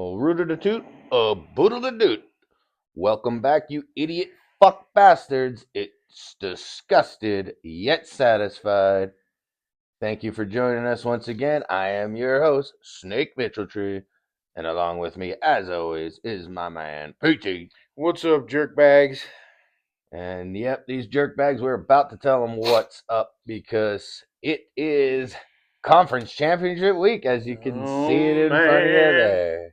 A rooter to toot, a boodle to doot. Welcome back, you idiot fuck bastards. It's disgusted yet satisfied. Thank you for joining us once again. I am your host, Snake Mitchelltree, and along with me, as always, is my man, PT. What's up, jerk bags? And yep, these jerkbags, we're about to tell them what's up because it is conference championship week, as you can see it Oh in front of you man. there.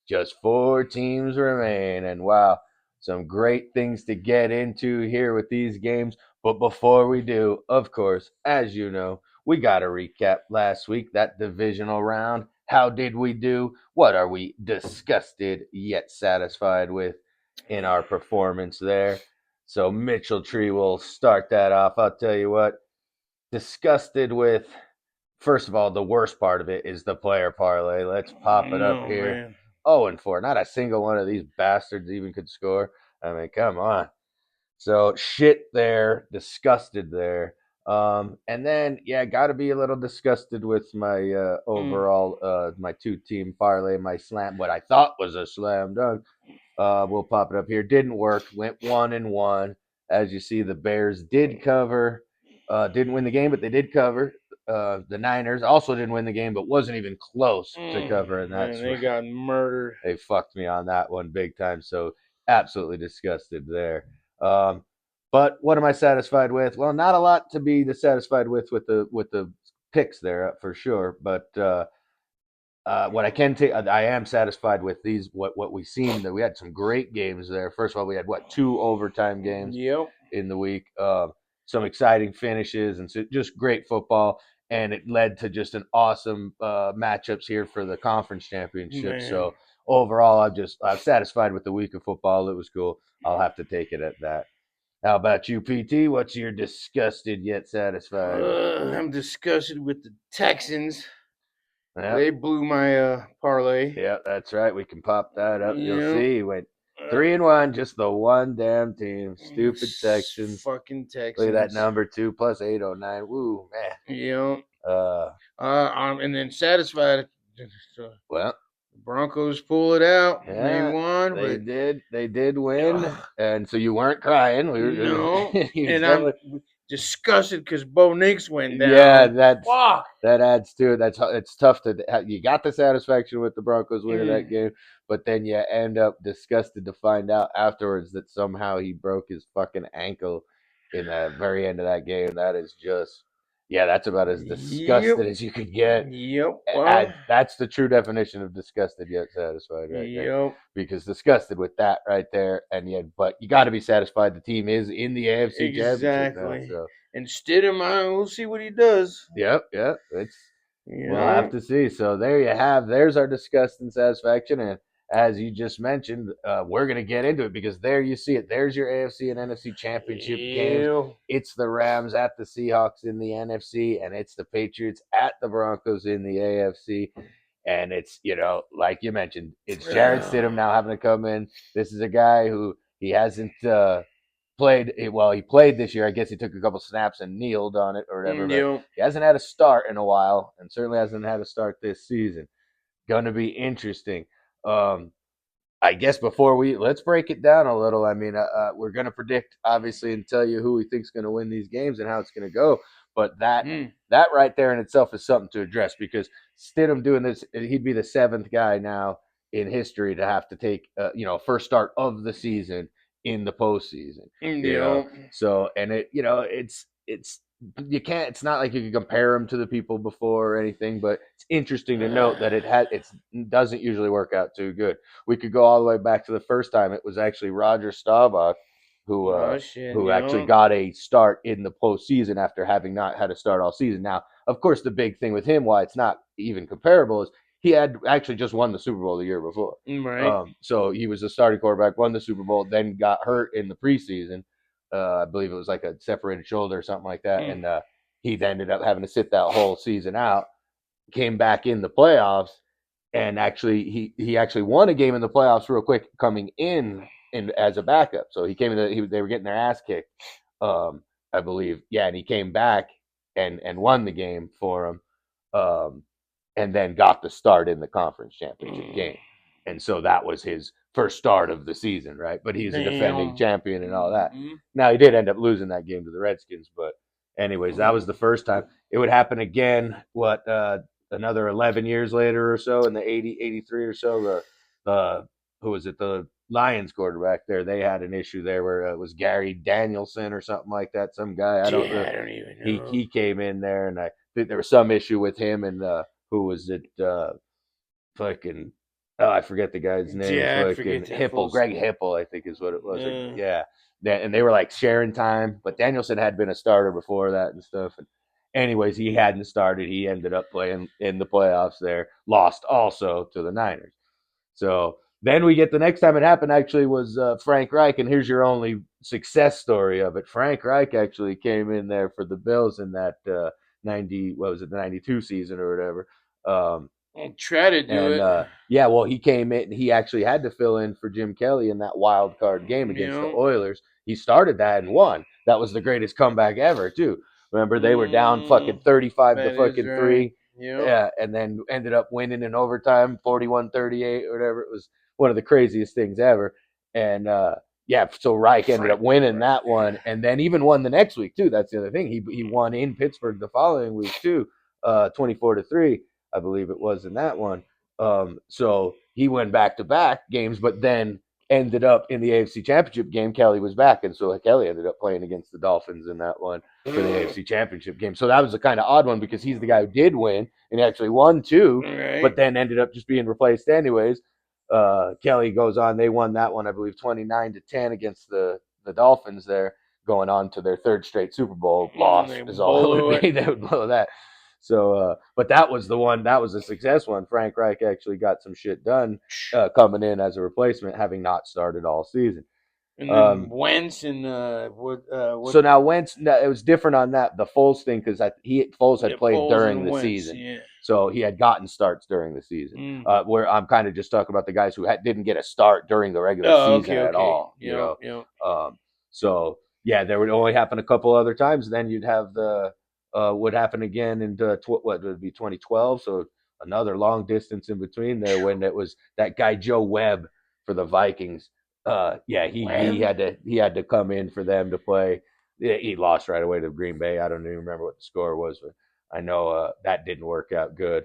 Just 4 teams remain, and wow, some great things to get into here with these games. But before we do, of course, as you know, we got to recap last week, that divisional round. How did we do? What are we disgusted yet satisfied with in our performance there? So Mitchell Tree will start that off. I'll tell you what, disgusted with, first of all, the worst part of it is the player parlay. Let's pop it up No here. man. 0-4. Not a single one of these bastards even could score. I mean, come on. So shit there, disgusted there. And then yeah, got to be a little disgusted with my overall my 2-team parlay, my slam, what I thought was a slam dunk. We'll pop it up here. Didn't work. Went 1-1. As you see, the Bears did cover. Didn't win the game, but they did cover. The Niners also didn't win the game, but wasn't even close to cover, and Man, that's they got murdered. they fucked me on that one big time. So absolutely disgusted there. Um, but what am I satisfied with? Well, not a lot to be dissatisfied with the picks there for sure. But what I can take, I am satisfied with these. What we seen that we had some great games there. First of all, we had 2 overtime games Yep. in the week. Some exciting finishes and so just great football, and it led to just an awesome matchups here for the conference championship. Man. So overall, I'm satisfied with the week of football. It was cool. I'll have to take it at that. How about you, PT? What's your disgusted yet satisfied? I'm disgusted with the Texans. Yep. They blew my parlay. Yeah, that's right. We can pop that up. You'll Yep. see. Went 3-1, just the one damn team. Stupid Texans. Fucking Look at that Texans. number 2 plus 809. Woo, man. Yep. Uh, And then satisfied. The well, Broncos pull it out. They yeah, won, they but did. They did win, and so you weren't crying. no. You And I'm definitely, disgusted because Bo Nix went yeah. down. That's Fuck. that adds to it. It's tough to you got the satisfaction with the Broncos winning that Mm. game, but then you end up disgusted to find out afterwards that somehow he broke his fucking ankle in the very end of that game. That is just, yeah, that's about as Yep. disgusted as you could get. Yep. Well. That's the true definition of disgusted yet satisfied, right there. Yep. Because disgusted with that right there, and yet, but you got to be satisfied. The team is in the AFC Championship now, Exactly. so And Stidham, we'll see what he does. yep. You We'll have know. to see. So there you have. There's our disgust and satisfaction, and as you just mentioned, we're gonna get into it because there you see it. There's your AFC and NFC Championship games. Yeah. It's the Rams at the Seahawks in the NFC, and it's the Patriots at the Broncos in the AFC. And it's, like you mentioned, it's Jared Stidham now having to come in. This is a guy who he hasn't played. Well, he played this year. I guess he took a couple snaps and kneeled on it or whatever, but Yep. he hasn't had a start in a while, and certainly hasn't had a start this season. Going to be interesting. Um, I guess before let's break it down a little. I mean, we're going to predict obviously and tell you who we think's going to win these games and how it's going to go. But Mm. that right there in itself is something to address because Stidham doing this, he'd be the 7th guy now in history to have to take first start of the season in the postseason. Yep. So and it's you can't. It's not like you can compare him to the people before or anything, but it's interesting to note that it doesn't usually work out too good. We could go all the way back to the first time. It was actually Roger Staubach who Oh shit. who actually Yep. got a start in the postseason after having not had a start all season. Now, of course, the big thing with him, why it's not even comparable, is he had actually just won the Super Bowl the year before. Right. So he was a starting quarterback, won the Super Bowl, then got hurt in the preseason. I believe it was like a separated shoulder or something like that, Mm. and he ended up having to sit that whole season out. Came back in the playoffs, and actually he actually won a game in the playoffs real quick coming in as a backup. So he came in. They were getting their ass kicked, I believe. Yeah, and he came back and won the game for him, and then got the start in the conference championship game. and so that was his first start of the season, right? But he's a defending Damn. champion and all that. Mm-hmm. Now he did end up losing that game to the Redskins, but anyways, that was the first time. It would happen again. Another 11 years later or so in the 83 or so. The who was it? The Lions quarterback there. They had an issue there where it was Gary Danielson or something like that. Some guy I don't know. Yeah, I don't even He know. he came in there, and I think there was some issue with him and who was it? Fucking I forget the guy's name. Yeah, I forget Fucking that Hipple, fool's Greg name. Hipple, I think is what it was. Or, Yeah. yeah, and they were like sharing time, but Danielson had been a starter before that and stuff. And anyways, he hadn't started. He ended up playing in the playoffs there. Lost also to the Niners. So then we get the next time it happened. Actually, was Frank Reich, and here's your only success story of it. Frank Reich actually came in there for the Bills in that 90. What was it? The 92 season or whatever. And try to do And it. yeah, well, he came in. He actually had to fill in for Jim Kelly in that wild card game You against the know. Oilers. He started that and won. That was the greatest comeback ever, too. Remember, they were down fucking Mm, 35 to that is fucking right. three. Yep. Yeah, and then ended up winning in overtime, 41-38 or whatever. It was one of the craziest things ever. And yeah, so Reich ended up Frank winning Reich. that one, and then even won the next week too. That's the other thing. He won in Pittsburgh the following week too, 24-3, I believe it was in that one. So he went back to back games, but then ended up in the AFC Championship game. Kelly was back, and so Kelly ended up playing against the Dolphins in that one for the AFC Championship game. So that was a kind of odd one because he's the guy who did win and actually won two, All but right. then ended up just being replaced anyways. Kelly goes on; they won that one, I believe, 29-10 against the Dolphins there, going on to their third straight Super Bowl loss They is all it would blow it. be. They would blow that. So, but that was the one. That was a success one. Frank Reich actually got some shit done coming in as a replacement, having not started all season. And then Um, Wentz and what so now Wentz, no, it was different on that the Foles thing because Foles had yeah, played Foles during and the Wentz, season, yeah. so he had gotten starts during the season. Mm. Where I'm kind of just talking about the guys who didn't get a start during the regular Oh, season okay, at okay. all. Yep, yep. So yeah, there would only happen a couple other times. Then you'd have the would happen again in what would it be 2012. So another long distance in between there when it was that guy Joe Webb for the Vikings. Yeah, Webb? he had to come in for them to play. Yeah, he lost right away to Green Bay. I don't even remember what the score was, but I know that didn't work out good.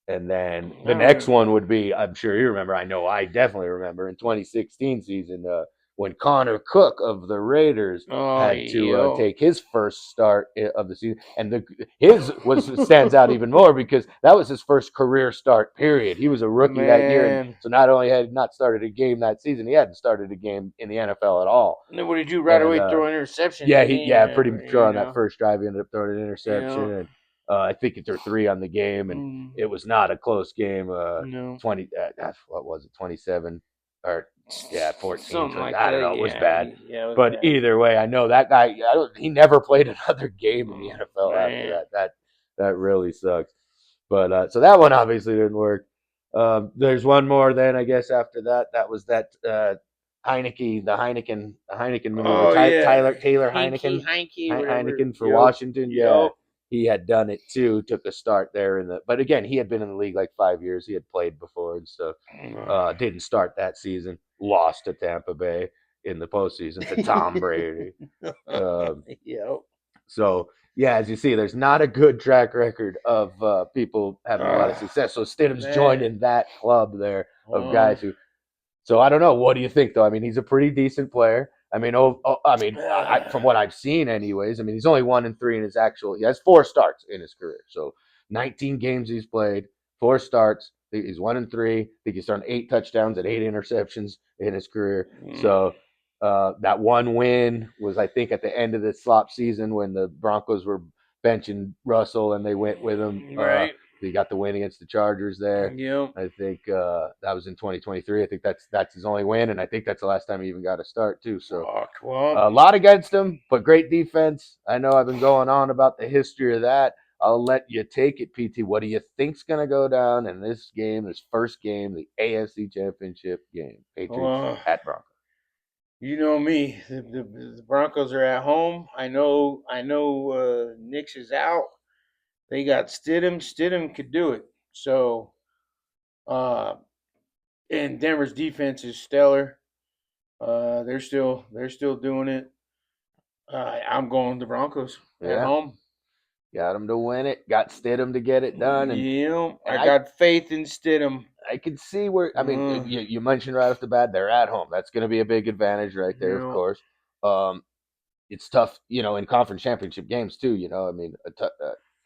And then the next No. one would be, I'm sure you remember. I know I definitely remember in 2016 season when Connor Cook of the Raiders Oh, had to yo. take his first start of the season, and his was stands out even more because that was his first career start. Period. He was a rookie that year, and Man. so not only had he not started a game that season, he hadn't started a game in the NFL at all. And then what did you right And away throw an interception, yeah, didn't he? pretty sure You on that know. first drive he ended up throwing an You interception, know. and I think he threw three on the game, and Mm, it was not a close game. no. 20, what was it, 27 or yeah, 14. Something So like I don't that. know, it was Yeah. bad. Yeah, it was But bad. either way, I know that guy. He never played another game in the Oh, NFL after man. that. That really sucks. But so that one obviously didn't work. There's one more. Then I guess after that, that was that the Heineken maneuver. Oh, yeah. Taylor Hinky, Heineken, Hinky, whatever. Heineken for Yep. Washington. Yeah, Yep. he had done it too. Took a start there but again, he had been in the league like 5 years. He had played before and stuff. Didn't start that season. Lost to Tampa Bay in the postseason to Tom Brady. Um, Yep. so yeah, as you see, there's not a good track record of people having a lot of success. So Stidham's joined Man. in that club there of Well, guys who. So I don't know. What do you think, though? I mean, he's a pretty decent player. I mean, from what I've seen, anyways. I mean, he's only 1-3 in his actual. He has four starts in his career. So 19 games he's played, four starts. He's 1-3. I think he's thrown 8 touchdowns and 8 interceptions in his career. So that one win was, I think, at the end of the slop season when the Broncos were benching Russell and they went with him. right. He got the win against the Chargers there. Yep. I think that was in 2023. I think that's his only win, and I think that's the last time he even got a start too. So Fuck. Well, a lot against him, but great defense. I know I've been going on about the history of that. I'll let you take it, PT. What do you think's going to go down in this game, this first game, the AFC Championship game? Patriots well, at Broncos. you know me. The Broncos are at home. I know. Nix is out. They got Stidham. Stidham could do it. So, uh, and Denver's defense is stellar. They're still doing it. I'm going the Broncos at Yeah, home. got them to win it. Got Stidham to get it done, Yeah, and I got faith in Stidham. I could see where I mean Uh, you mentioned right off the bat they're at home. That's going to be a big advantage right there, of yeah, course. Um, it's tough, in conference championship games too. I mean,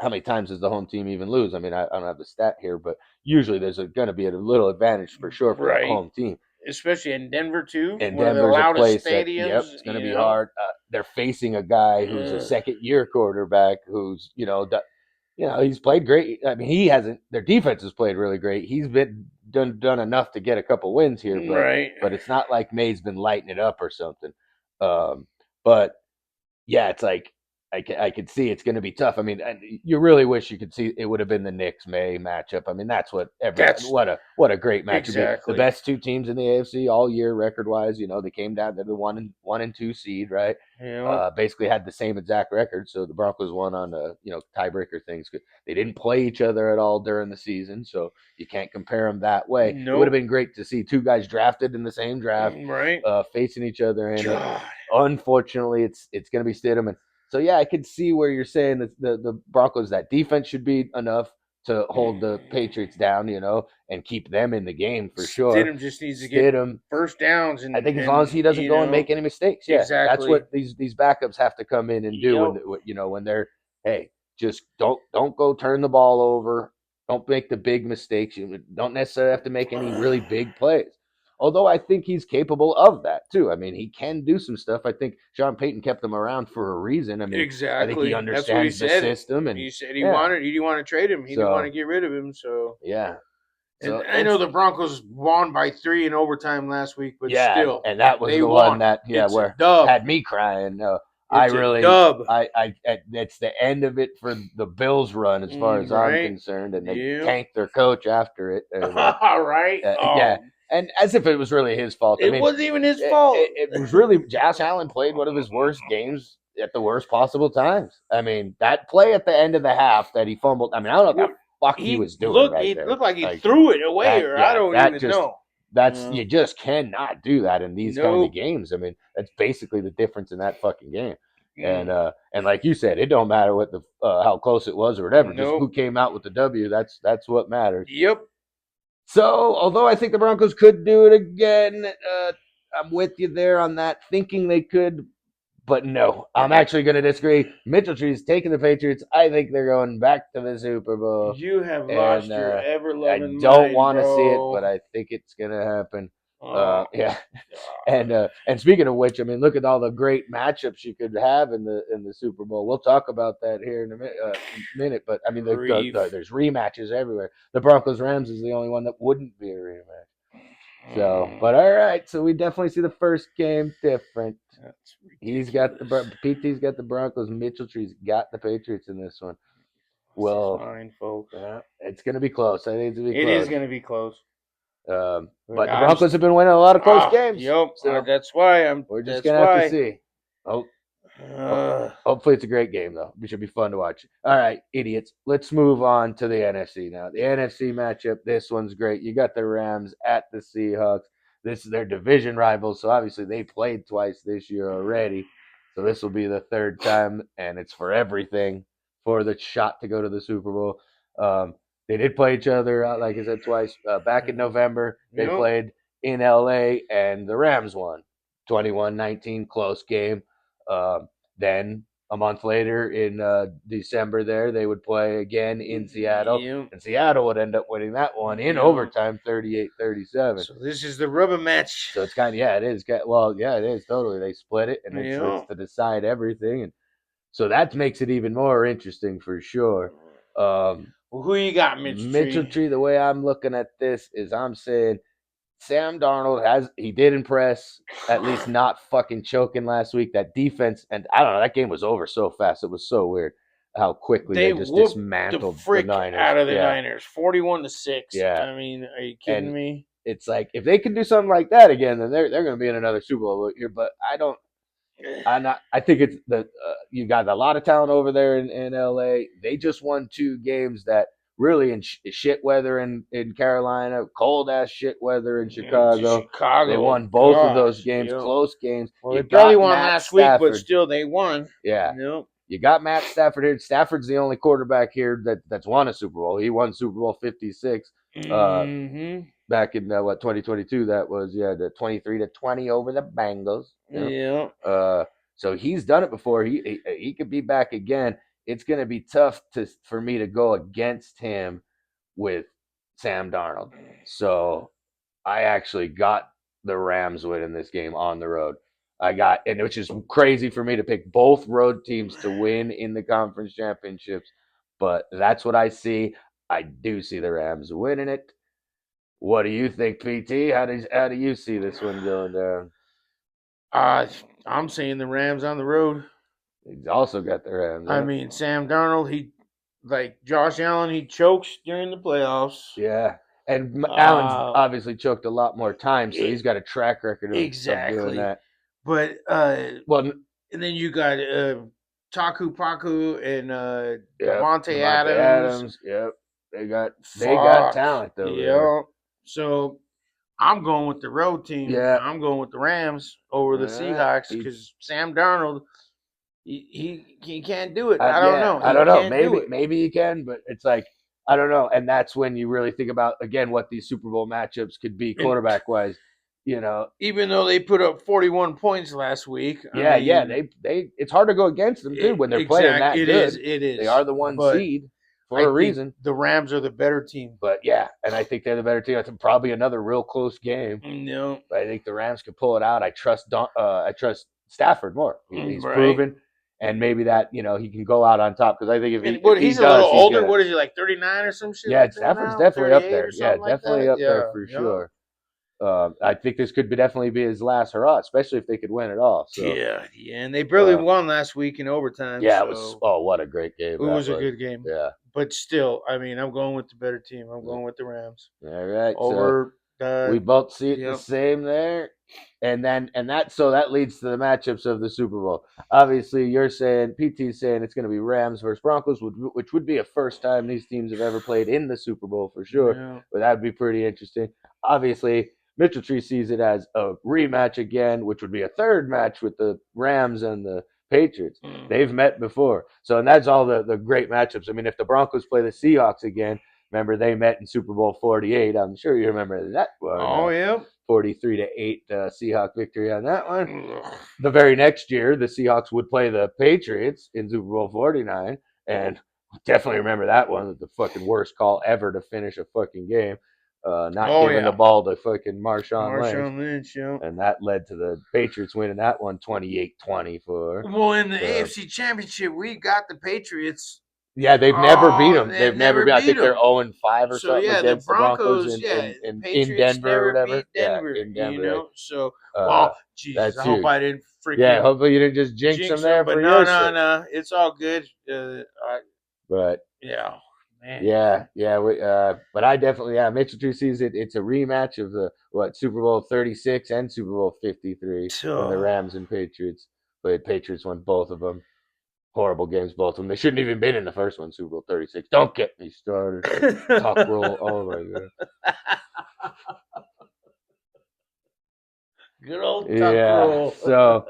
how many times does the home team even lose? I mean, I don't have the stat here, but usually there's going to be a little advantage for sure for the right. home team. Especially in Denver too, And one of the Denver's a loudest place that, stadiums. yep, it's going to be hard. They're facing a guy who's a Uh, second year quarterback who's, he's played great. I mean, he hasn't. Their defense has played really great. He's been done enough to get a couple wins here, but right. it's not like May's been lighting it up or something. But yeah, it's like I could see it's going to be tough. I mean, you really wish you could see it would have been the Knicks May matchup. I mean, that's what That's what a great match would be. The exactly. best two teams in the AFC all year record wise. They came down to the one and two seed, right? Yeah. Basically had the same exact record. So the Broncos won on tiebreaker things. They didn't play each other at all during the season, so you can't compare them that way. It would have Nope. been great to see two guys drafted in the same draft, Right. facing each other in it. God. Unfortunately, it's going to be Stidham, and so yeah, I could see where you're saying that the Broncos that defense should be enough to hold the Patriots down, and keep them in the game for sure. Stidham just needs to get Stidham, first downs I and think as long as he doesn't go and make any mistakes, yeah, that's exactly. what these backups have to come in and do Yep. when they're hey, just don't go turn the ball over, don't make the big mistakes. You don't necessarily have to make any really big plays. Although I think he's capable of that too. I mean, he can do some stuff. I think Sean Payton kept him around for a reason. I mean, I think he Exactly. That's what he understands the said. system, and He said he yeah, wanted. He didn't want to trade him. He didn't want to so get rid of him. So, yeah, and so I know it's the Broncos won by 3 in overtime last week, but yeah, still, and that was they the one won. that It's a where dub. had me crying. I It's a really, dub. it's the end of it for the Bills run as far as I'm Right. concerned, and they Yep. tanked their coach after it. And All right. yeah, and as if it was really his fault. I It mean, wasn't even his fault. it was really Josh Allen played one of his worst games at the worst possible times. I mean, that play at the end of the half that he fumbled. I mean, I don't know what What the fuck he was doing right It there. looked like he Like threw it away, that, or I yeah, don't that even just know. that's you just cannot do that in these kind of Nope. games. I mean, that's basically the difference in that fucking game. Mm, And like you said, it don't matter what the how close it was or whatever. Just who nope. came out with the W. That's what matters. Yep. So, although I think the Broncos could do it again, I'm with you there on that, thinking they could, but no, I'm actually going to disagree. Mitchell Tree's taking the Patriots. I think they're going back to the Super Bowl, You have and lost your ever I loving don't mind, want to see it, but bro. I think it's going to happen. Oh Yeah, God. and speaking of which, I mean, look at all the great matchups you could have in the Super Bowl. We'll talk about that here in a minute, but I mean, Grief. there's rematches everywhere. The Broncos Rams is the only one that wouldn't be a rematch. So, Mm, but all right, so we definitely see the first game different. that's He's got the ridiculous. PT's got the Broncos. Mitchell Tree's got the Patriots in this one. This is Well, fine, folks. it's going to be close. I think it's going to be It is close. going to be close. But But the Broncos have been winning a lot of close games, yep. so That's why I'm. we're just That's gonna have to why. see. Oh, Uh, hopefully it's a great game though. It should be fun to watch. All right, idiots. Let's move on to the NFC now. The NFC matchup. This one's great. You got the Rams at the Seahawks. This is their division rivals, so obviously they played twice this year already. So this will be the third time, and it's for everything for the shot to go to the Super Bowl. Um, they did play each other, like I said, twice. Back in November, they yep. played in LA, and the Rams won 21-19, close game. Then a month later in December, they would play again in Seattle, Yep. and Seattle would end up winning that one in Yep. overtime, 38-37. So this is the rubber match. So it's kind of yeah, it is. Well, yeah, it is totally. They split it, and it's Yep. to decide everything, and so that makes it even more interesting for sure. Um, Well, who you got, Mitch Mitchell Tree? Tree, the way I'm looking at this is, I'm saying Sam Darnold he did impress, at least not fucking choking last week. That defense, and I don't know, that game was over so fast. It was so weird how quickly They they just whooped the dismantled the frick Niners. out of the Yeah, Niners, 41-6. yeah, I mean, are you kidding and me? it's like if they can do something like that again, then they're going to be in another Super Bowl here. But I don't. I'm not. I think it's you got a lot of talent over there in LA. They just won two games that really in shit weather in Carolina, cold ass shit weather in To Chicago. They Chicago, won both of those gosh, games, yeah. close games. Well, You they barely got won Matt last week, but Stafford. still they won. Yeah. Yep. You got Matt Stafford here. Stafford's the only quarterback here that's won a Super Bowl. He won Super Bowl 56 Mm-hmm. back in 2022. That was the 23-20 over the Bengals. Yeah. Uh, so he's done it before. He could be back again. It's going to be tough for me to go against him with Sam Darnold. So I actually got the Rams winning this game on the road. And which is crazy for me to pick both road teams to win in the conference championships, but that's what I see. I do see the Rams winning it. What do you think, PT? How do you see this one going down? Uh, I'm saying the Rams on the road. He's also got the Rams, I huh? mean, Sam Darnold, he like Josh Allen, he chokes during the playoffs. Yeah. And Allen's Uh, obviously choked a lot more times, so it, he's got a track record of doing exactly. that. But Well, and then you got Taku Paku and yep, Devontae Devontae Adams. Adams. Yep, they got Fuck. talent over there. Yeah. So I'm going with the road team. Yeah. I'm going with the Rams over All the right. Seahawks because Sam Darnold, he can't do it. I don't Yeah, know. I He don't know. can't do Maybe it. maybe you can, but it's like I don't know. And that's when you really think about again what these Super Bowl matchups could be And quarterback wise. You know, even though they put up 41 points last week, I yeah. mean, They it's hard to go against them too when they're playing that it is, good. it They is. are the one But seed I for a think reason. the Rams are the better team. But yeah, and I think they're the better team. I think probably another real close game. No, But I think the Rams could pull it out. I trust Stafford more. He's right. proven, and maybe that he can go out on top because I think if And if what he he's a little does, he's older. gonna. What is he like 39 or some shit Yeah, like that Stafford's now? definitely up 38 or there. Yeah, something like definitely that? up there Yeah, for yeah. sure. I think this could definitely be his last hurrah, especially if they could win it all. So, Yeah, and they barely uh, won last week in overtime, yeah, it was. so Oh, what a great game it that was a was. good game. Yeah. But still, I mean, I'm going with the better team. I'm going with the Rams All right. So over we the. both see it the Yep. same there. And that leads to the matchups of the Super Bowl. Obviously, you're saying PT's saying it's going to be Rams versus Broncos, which would be a first time these teams have ever played in the Super Bowl for sure. Yeah. But that would be pretty interesting. Obviously, Mitchell Tree sees it as a rematch again, which would be a third match with the Rams and the Patriots. They've met before, so and that's all the great matchups. I mean, if the Broncos play the Seahawks again, remember they met in Super Bowl 48. I'm sure you remember that one. Oh yeah. 43-8 Seahawk victory on that one. Ugh. The very next year, the Seahawks would play the Patriots in Super Bowl 49, and definitely remember that one. The fucking worst call ever to finish a fucking game, not Oh giving the yeah. ball to fucking Marshawn Lynch, Marshawn Lynch. Yeah. and that led to the Patriots winning that one 28-24. Well, in the So AFC Championship, we got the Patriots. yeah, they've never beat Oh, them. they've They've never never been. I beat think they're them. 0-5 or So something yeah, the against the Broncos Broncos, in yeah, in, in, in Patriots Denver or never whatever. beat Yeah, Denver. in You Denver. know, so Uh, well, Jesus, that's I hope huge. I didn't Yeah, freaking hopefully you didn't just jinx them jinx them. there But for no, your no, sake. no, it's all good. But Yeah, man. yeah. But I definitely, Mitchell Tree sees it. It's a rematch of the Super Bowl 36 and Super Bowl 53 when the So Rams and Patriots played. Patriots won both of them. Horrible games, both of them. They shouldn't even been in the first one, Super Bowl 36. Don't get me started. Tuck roll. Oh my god. good old tuck Yeah. roll. So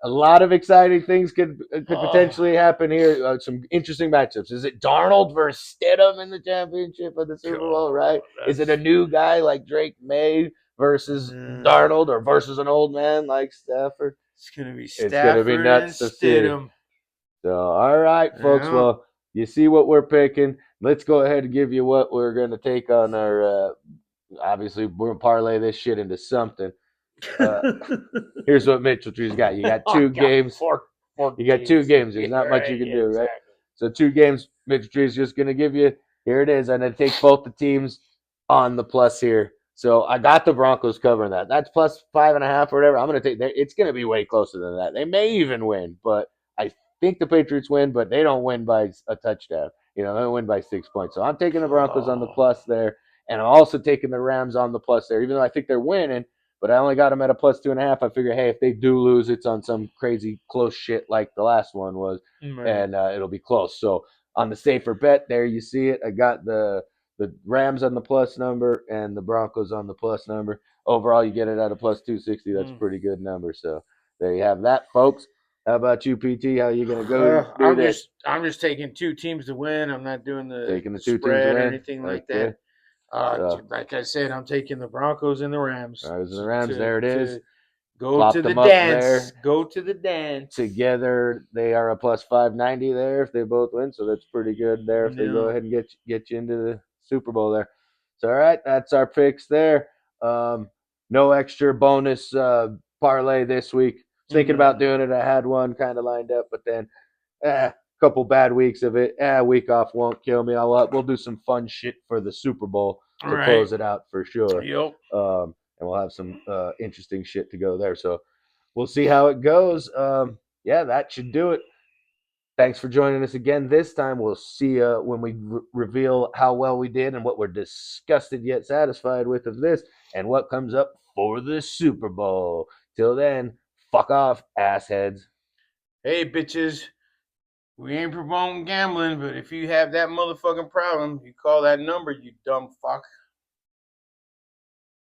a lot of exciting things could Oh, potentially happen here. Some interesting matchups. Is it Darnold versus Stidham in the championship of the Super Bowl? Right? God, Is it a new guy like Drake May versus uh, Darnold, or versus an old man like Stafford? it's gonna be It's gonna be Stafford and nuts to see. Stidham. So all right, folks. Yeah. Well, you see what we're picking. Let's go ahead and give you what we're gonna take on our. Obviously, we're gonna parlay this shit into something. Uh, Here's what Mitchell Tree's got. You got Oh, two got games. four You got two games. games. There's Yeah, not much right. you can Yeah, do, right? exactly. So two games. Mitchell Tree's just gonna give you. Here it is. I'm gonna take both the teams on the plus here. So I got the Broncos covering that. That's plus 5.5 or whatever. I'm gonna take that. It's gonna be way closer than that. They may even win, but I think the Patriots win, but they don't win by a touchdown. They don't win by 6 points. So I'm taking the Broncos on the Oh, plus there, and I'm also taking the Rams on the plus there, even though I think they're winning. But I only got them at a plus 2.5. I figure, hey, if they do lose, it's on some crazy close shit like the last one was, right. and it'll be close. So on the safer bet, there you see it. I got the Rams on the plus number and the Broncos on the plus number. Overall, you get it at a plus 260. That's a Mm. pretty good number. So there you have that, folks. How about you, PT? How you gonna go do I'm this? just taking two teams to win. I'm not doing Taking the the two teams to spread or win. anything like Okay. that. So Like I said, I'm taking the Broncos and the Rams Broncos and the Rams. There it is. to go to Plopped the them up dance. there. Go to the dance. Together, they are a plus 590 there if they both win. So that's pretty good there if they go No. ahead and get you into the Super Bowl there. So, all right, that's our picks there. No extra bonus parlay this week. Thinking about No. doing it. I had one kind of lined up, but then couple bad weeks of it. Week off won't kill me. We'll do some fun shit for the Super Bowl All to right. close it out for sure. Yep. And we'll have some interesting shit to go there. So we'll see how it goes. Yeah, that should do it. Thanks for joining us again this time. We'll see you when we reveal how well we did and what we're disgusted yet satisfied with of this and what comes up for the Super Bowl. Till then, fuck off, assheads. Hey, bitches. We ain't promoting gambling, but if you have that motherfucking problem, you call that number, you dumb fuck.